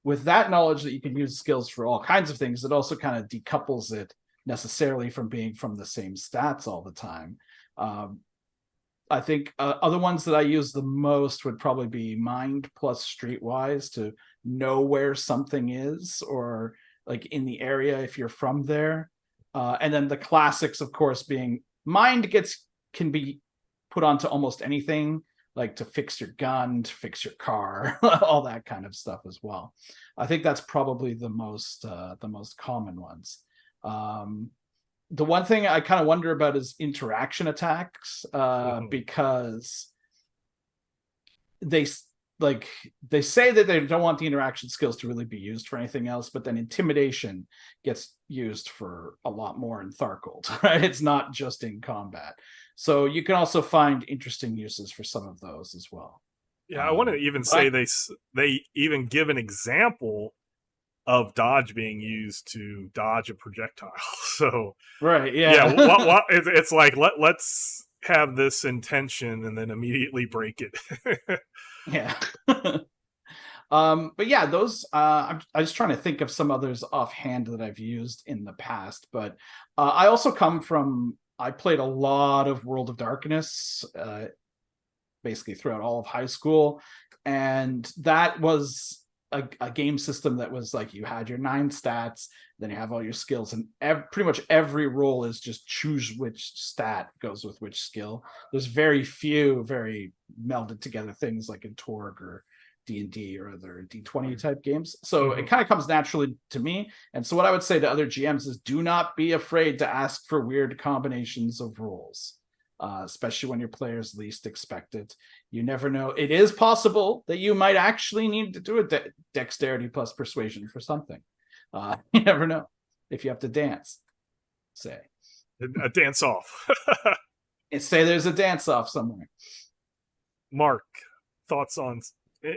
with that knowledge that you can use skills for all kinds of things, it also kind of decouples it necessarily from being from the same stats all the time. I think other ones that I use the most would probably be mind plus streetwise, to know where something is, or like in the area if you're from there. And then the classics, of course, being mind can be put onto almost anything, like to fix your gun, to fix your car, all that kind of stuff as well. I think that's probably the most common ones. The one thing I kind of wonder about is interaction attacks, because they say that they don't want the interaction skills to really be used for anything else, but then intimidation gets used for a lot more in Thargold, right? It's not just in combat. So you can also find interesting uses for some of those as well. Yeah, I want to even say they even give an example of dodge being used to dodge a projectile. So right, yeah. It's like let's have this intention and then immediately break it. Yeah. But yeah, those I'm just trying to think of some others offhand that I've used in the past. But I also I played a lot of World of Darkness basically throughout all of high school, and that was a game system that was like you had your 9 stats, then you have all your skills, and pretty much every roll is just choose which stat goes with which skill. There's very few very melded together things like in Torg or D&D or other D20 type games. So it kind of comes naturally to me. And so what I would say to other GMs is do not be afraid to ask for weird combinations of rules, especially when your players least expect it. You never know. It is possible that you might actually need to do a dexterity plus persuasion for something. You never know if you have to dance, say. A dance off. And say there's a dance off somewhere. Mark, thoughts on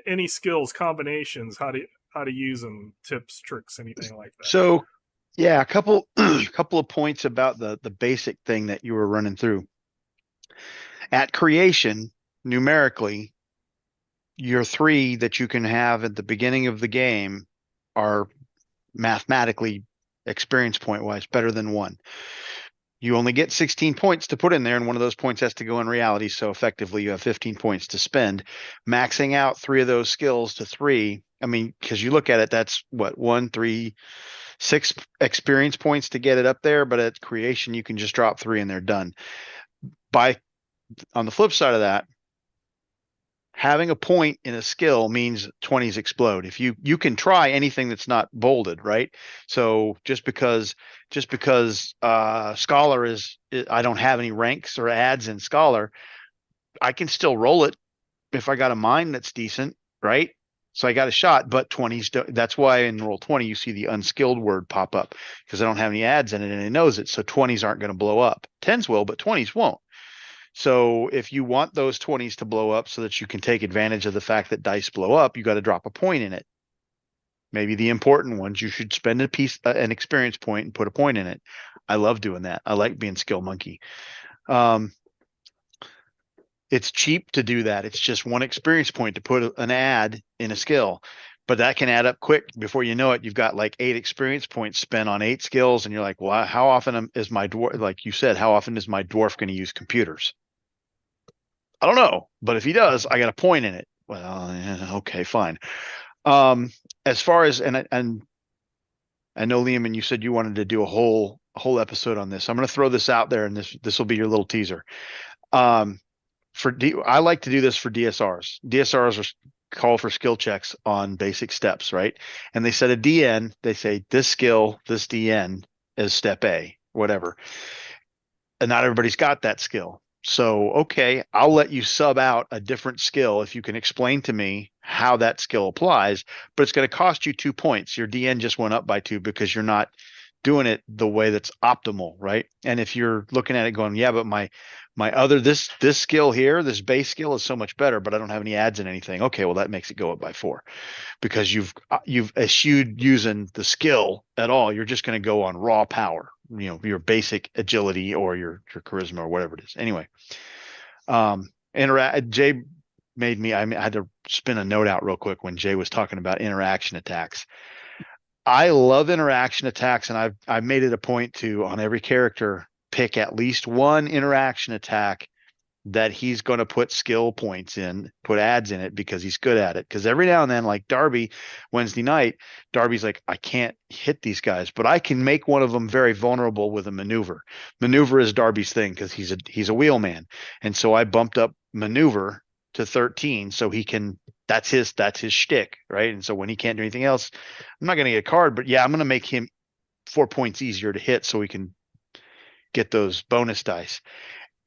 any skills, combinations, how to use them, tips, tricks, anything like that? So, yeah, a couple of points about the basic thing that you were running through. At creation, numerically, your 3 that you can have at the beginning of the game are mathematically, experience point wise, better than 1. You only get 16 points to put in there, and one of those points has to go in reality. So effectively, you have 15 points to spend. Maxing out 3 of those skills to 3. I mean, because you look at it, that's what 1, 3, 6 experience points to get it up there. But at creation, you can just drop 3 and they're done. On the flip side of that, having a point in a skill means 20s explode. If you can try anything that's not bolded, right? So just because scholar is I don't have any ranks or ads in scholar, I can still roll it if I got a mind that's decent, right? So I got a shot, but 20s. That's why in roll 20 you see the unskilled word pop up because I don't have any ads in it and it knows it. So 20s aren't going to blow up. 10s will, but 20s won't. So if you want those 20s to blow up so that you can take advantage of the fact that dice blow up, you got to drop a point in it. Maybe the important ones, you should spend an experience point and put a point in it. I love doing that. I like being skill monkey. It's cheap to do that. It's just 1 experience point to put an ad in a skill, but that can add up quick. Before you know it, you've got like 8 experience points spent on 8 skills. And you're like, well, how often is my dwarf, like you said, how often is my dwarf going to use computers? I don't know, but if he does, I got a point in it. Well, yeah, okay, fine. As far as and I know Liam, and you said you wanted to do a whole episode on this. I'm going to throw this out there, and this will be your little teaser. I like to do this for DSRs. DSRs are call for skill checks on basic steps, right? And they set a DN. They say this skill, this DN is step A, whatever. And not everybody's got that skill. So, okay, I'll let you sub out a different skill if you can explain to me how that skill applies, but it's going to cost you 2 points. Your DN just went up by 2 because you're not doing it the way that's optimal, right? And if you're looking at it going, yeah, but my other this skill here, this base skill is so much better, but I don't have any ads in anything. Okay, well that makes it go up by 4 because you've eschewed using the skill at all. You're just going to go on raw power. Your basic agility or your charisma or whatever it is. Anyway, Jay made me, I had to spin a note out real quick when Jay was talking about interaction attacks. I love interaction attacks, and I've made it a point to, on every character, pick at least 1 interaction attack that he's going to put skill points in, put ads in it because he's good at it. Because every now and then, like Darby, Wednesday night, Darby's like, I can't hit these guys, but I can make one of them very vulnerable with a maneuver. Maneuver is Darby's thing because he's a wheelman. And so I bumped up maneuver to 13 so he can, that's his shtick, right? And so when he can't do anything else, I'm not going to get a card, but yeah, I'm going to make him 4 points easier to hit so he can get those bonus dice.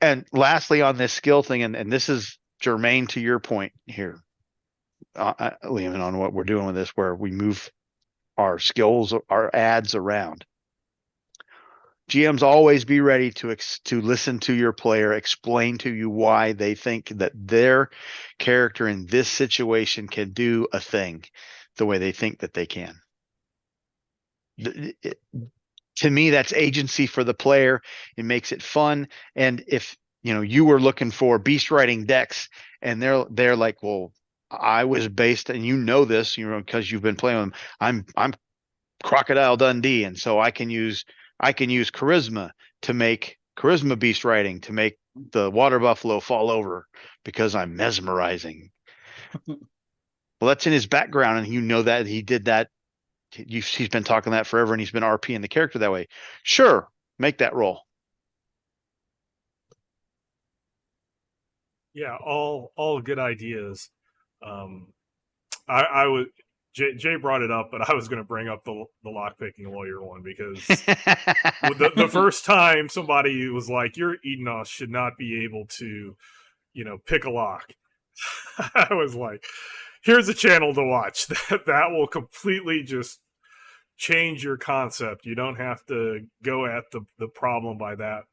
And lastly, on this skill thing, and this is germane to your point here, Liam, on what we're doing with this, where we move our skills, our ads around. GMs always be ready to listen to your player, explain to you why they think that their character in this situation can do a thing the way they think that they can. To me, that's agency for the player. It makes it fun. And if you were looking for beast riding decks, and they're like, well, I was based, and this, because you've been playing with them. I'm Crocodile Dundee, and so I can use charisma to make charisma beast riding to make the water buffalo fall over because I'm mesmerizing. Well, that's in his background, and that he did that. He's been talking that forever, and he's been RPing the character that way. Sure, make that roll. Yeah, all good ideas. I was Jay brought it up, but I was going to bring up the lockpicking lawyer one because the first time somebody was like, "Your Edenos should not be able to, pick a lock." I was like, "Here's a channel to watch that will completely just change your concept. You don't have to go at the problem by that,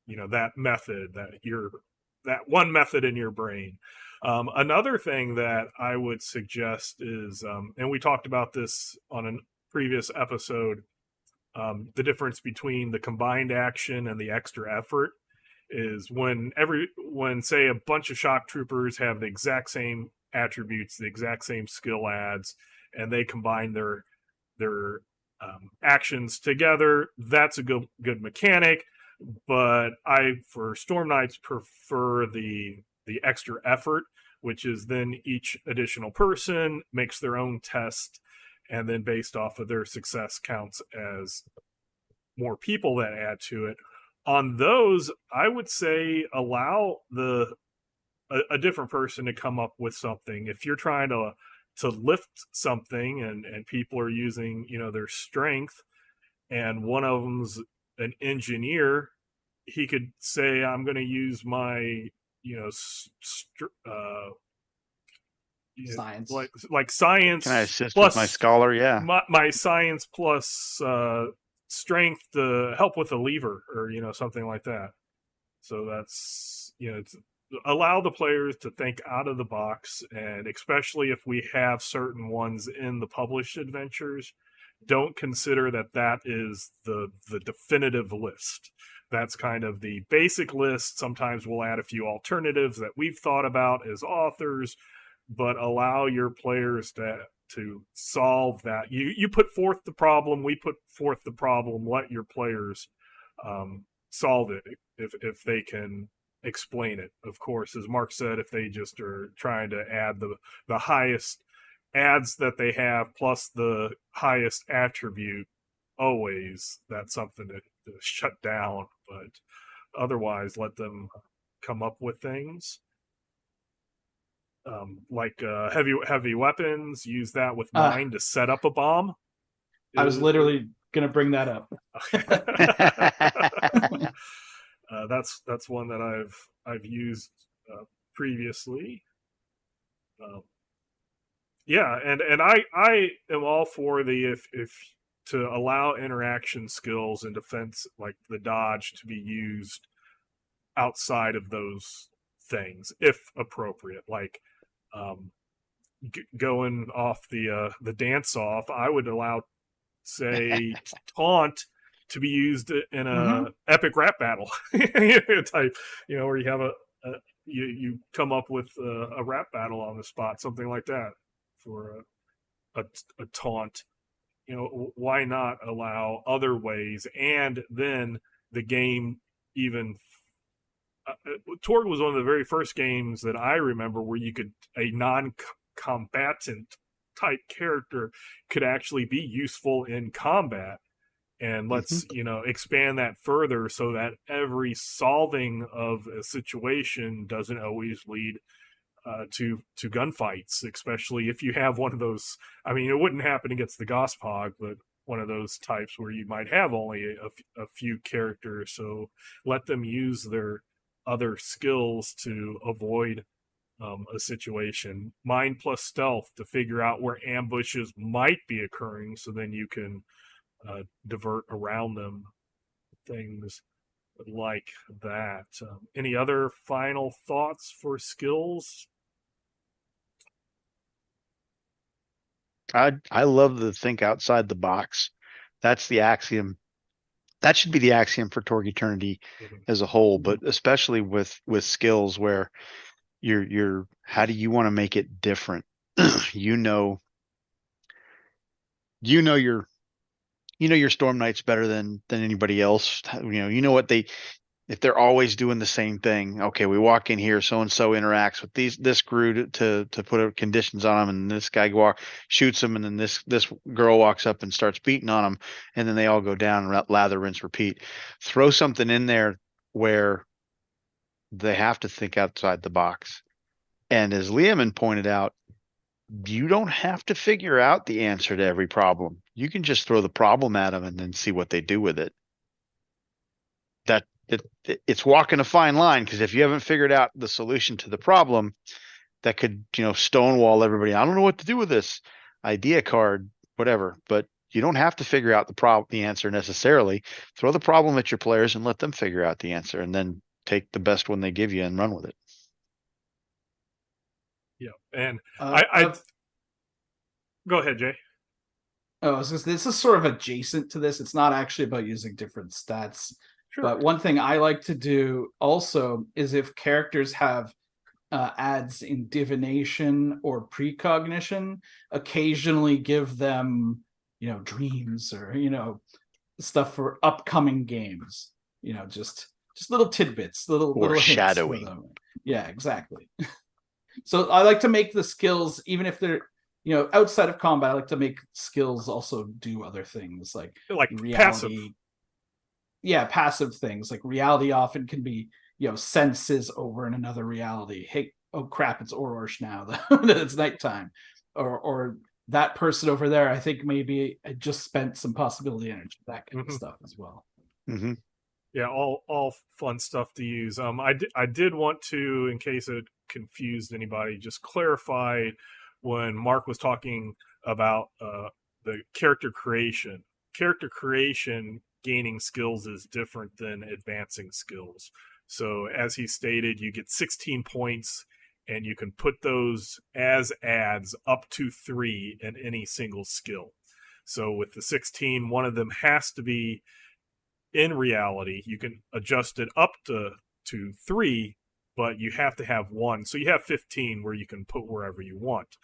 that method that one method in your brain." Another thing that I would suggest is, and we talked about this on a previous episode, the difference between the combined action and the extra effort is when say a bunch of shock troopers have the exact same attributes, the exact same skill adds, and they combine their actions together. That's a good mechanic, but I for Storm Knights prefer the extra effort, which is then each additional person makes their own test, and then based off of their success counts as more people that add to it. On those, I would say allow a different person to come up with something. If you're trying to lift something and people are using their strength, and one of them's an engineer, he could say, "I'm going to use my Science. like science. Can I assist plus with my scholar? Yeah. my science plus strength to help with a lever, or something like that." So that's allow the players to think out of the box, and especially if we have certain ones in the published adventures, don't consider that is the definitive list. That's kind of the basic list. Sometimes we'll add a few alternatives that we've thought about as authors, but allow your players to solve that. You put forth the problem, we put forth the problem. Let your players solve it if they can explain it. Of course, as Mark said, if they just are trying to add the highest adds that they have plus the highest attribute, always that's something to shut down. But otherwise, let them come up with things. Like heavy weapons, use that with mine to set up a bomb. I was literally gonna bring that up. That's one that I've used previously. Yeah, and I am all for the if to allow interaction skills and defense, like the dodge, to be used outside of those things if appropriate. Like going off the dance off, I would allow, say, taunt to be used in a epic rap battle type, where you have you come up with a rap battle on the spot, something like that for a taunt. Why not allow other ways? And then the game even Torg was one of the very first games that I remember where you could a non-combatant type character could actually be useful in combat. And let's expand that further so that every solving of a situation doesn't always lead to gunfights, especially if you have one of those. I mean, it wouldn't happen against the Gospog, but one of those types where you might have only a few characters. So let them use their other skills to avoid a situation. Mind plus stealth to figure out where ambushes might be occurring, so then you can divert around them. Things like that. Any other final thoughts for skills? I love to think outside the box. That's the axiom. That should be the axiom for Torg Eternity as a whole, but especially with skills where you're how do you want to make it different? you know your Storm Knights better than anybody else. You know what if they're always doing the same thing. Okay, we walk in here, so and so interacts with this crew to put conditions on them, and this guy shoots them, and then this girl walks up and starts beating on them, and then they all go down and lather, rinse, repeat. Throw something in there where they have to think outside the box. And as Liaman pointed out, you don't have to figure out the answer to every problem. You can just throw the problem at them and then see what they do with it. It's walking a fine line, because if you haven't figured out the solution to the problem, that could, stonewall everybody. I don't know what to do with this idea card, whatever. But you don't have to figure out the answer necessarily. Throw the problem at your players and let them figure out the answer, and then take the best one they give you and run with it. Yeah, and I go ahead, Jay. Oh, this is sort of adjacent to this. It's not actually about using different stats. Sure. But one thing I like to do also is if characters have adds in divination or precognition, occasionally give them, dreams or, stuff for upcoming games. Just little tidbits, little Foreshadowing. hints for them. Yeah, exactly. So I like to make the skills, even if they're, outside of combat, I like to make skills also do other things like reality. Passive. Yeah, passive things like reality often can be, senses over in another reality. Hey, oh crap, it's Ororsh now. It's nighttime. Or that person over there, I think maybe I just spent some possibility energy, that kind of stuff as well. Mm-hmm. Yeah, all fun stuff to use. I did want to, in case it confused anybody, just clarify when Mark was talking about the character creation. Character creation, gaining skills is different than advancing skills. So as he stated, you get 16 points, and you can put those as adds up to 3 in any single skill. So with the 16, one of them has to be in reality. You can adjust it up to 3, but you have to have 1. So you have 15 where you can put wherever you want.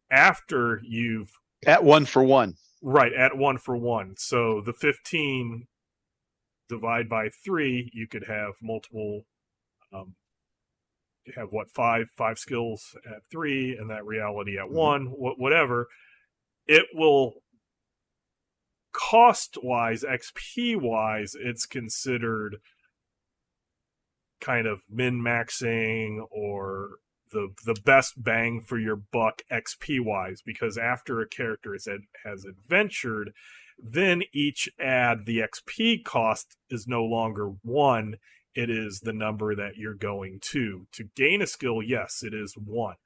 After you've... At 1 for 1. Right, at 1 for 1. So the 15 divide by 3, you could have multiple... you have, 5 skills at 3, and that reality at 1, whatever. It will... cost-wise, XP-wise, it's considered kind of min-maxing or the best bang for your buck XP-wise, because after a character has adventured, then each add, the XP cost is no longer 1, it is the number that you're going to. To gain a skill, yes, it is 1.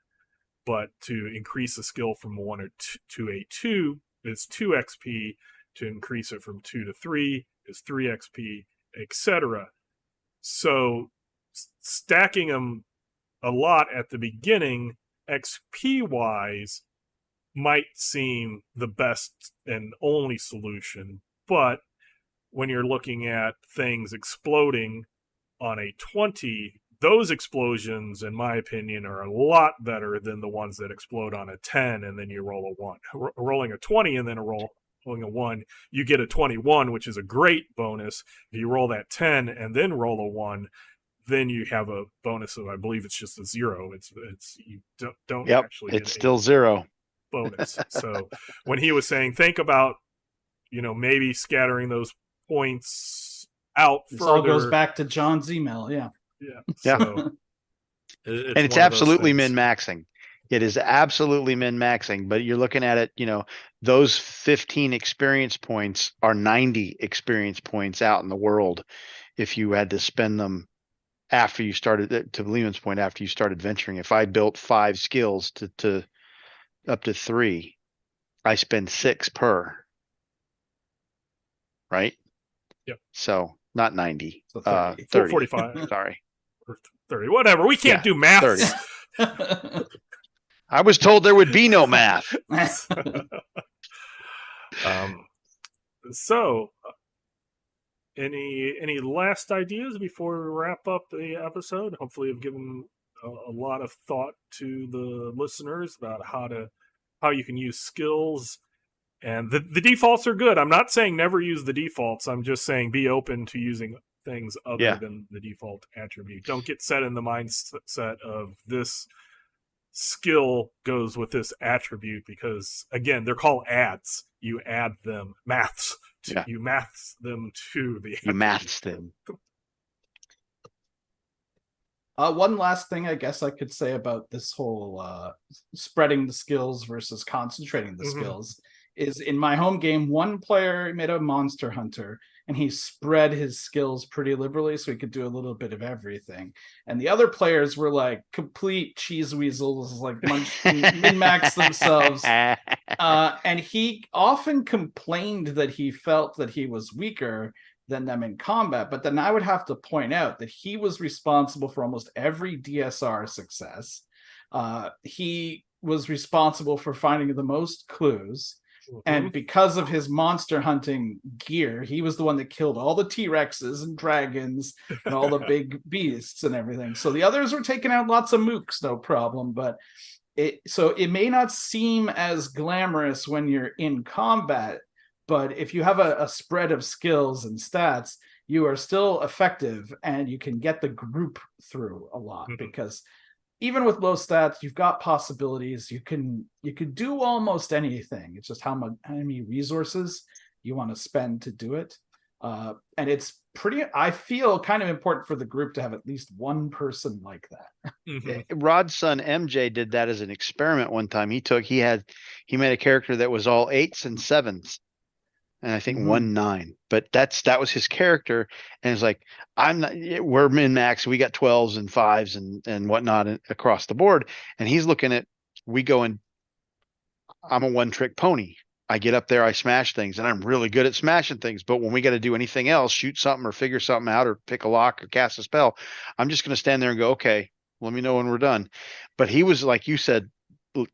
But to increase a skill from 1 to a 2 is 2 XP. To increase it from 2 to 3 is 3 XP, etc. So stacking them a lot at the beginning, XP-wise, might seem the best and only solution. But when you're looking at things exploding on a 20, those explosions, in my opinion, are a lot better than the ones that explode on a 10 and then you roll a 1. Rolling a 20 and then rolling a 1, you get a 21, which is a great bonus. If you roll that 10 and then roll a 1, then you have a bonus of, I believe it's just a 0. It's you don't actually get it's still 0 bonus. So when he was saying, think about, maybe scattering those points out this further. All goes back to John's email. Yeah. So and it's absolutely min-maxing. It is absolutely min-maxing, but you're looking at it, those 15 experience points are 90 experience points out in the world if you had to spend them after you started, to Lehman's point, after you started venturing. If I built 5 skills to up to 3, I spend 6 per. Right? Yep. So not 90. So 30. 30. 45. Sorry. Or 30. Whatever. We can't do math. 30. I was told there would be no math. So, any last ideas before we wrap up the episode? Hopefully, I've given a lot of thought to the listeners about how you can use skills. And the defaults are good. I'm not saying never use the defaults. I'm just saying be open to using things other than the default attribute. Don't get set in the mindset of this skill goes with this attribute, because again, they're called adds. You add them, you maths them to the attribute. You maths them. One last thing I guess I could say about this whole spreading the skills versus concentrating the skills is in my home game, one player made a monster hunter and he spread his skills pretty liberally so he could do a little bit of everything. And the other players were like complete cheese weasels, like min-max themselves. And he often complained that he felt that he was weaker than them in combat. But then I would have to point out that he was responsible for almost every DSR success. He was responsible for finding the most clues. And because of his monster hunting gear, he was the one that killed all the T-Rexes and dragons and all the big beasts and everything. So the others were taking out lots of mooks, no problem. But it may not seem as glamorous when you're in combat, but if you have a spread of skills and stats, you are still effective and you can get the group through a lot because even with low stats, you've got possibilities. You can do almost anything. It's just how many resources you want to spend to do it. And it's I feel kind of important for the group to have at least one person like that. Rod's son MJ did that as an experiment one time. He made a character that was all 8s and 7s. And I think 1 9, but that was his character. And it's like, we're min max. We got 12s and 5s and whatnot across the board. And he's looking at, I'm a one trick pony. I get up there, I smash things, and I'm really good at smashing things. But when we got to do anything else, shoot something or figure something out or pick a lock or cast a spell, I'm just going to stand there and go, okay, let me know when we're done. But he was, like you said,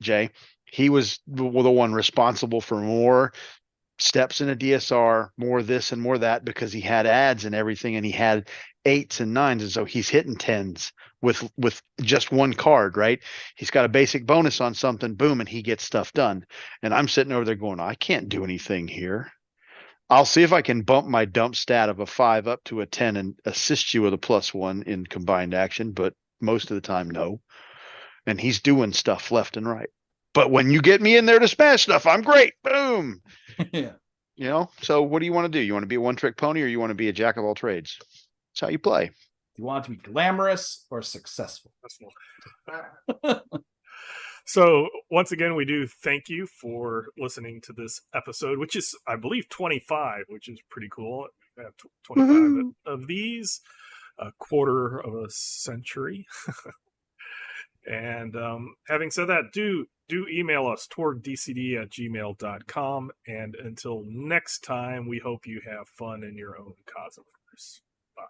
Jay, he was the one responsible for more steps in a DSR, more this and more that, because he had ads and everything, and he had 8s and 9s, and so he's hitting 10s with just one card, right? He's got a basic bonus on something, boom, and he gets stuff done. And I'm sitting over there going, I can't do anything here. I'll see if I can bump my dump stat of a 5 up to a 10 and assist you with a +1 in combined action, but most of the time, no. And he's doing stuff left and right. But when you get me in there to smash stuff, I'm great. Boom. Yeah. So what do you want to do? You want to be a one trick pony or you want to be a jack of all trades? That's how you play. Do you want it to be glamorous or successful? So once again, we do thank you for listening to this episode, which is, I believe, 25, which is pretty cool. We have 25 of these, a quarter of a century. And having said that, do email us, torgdcd@gmail.com. And until next time, we hope you have fun in your own cosmos. Bye.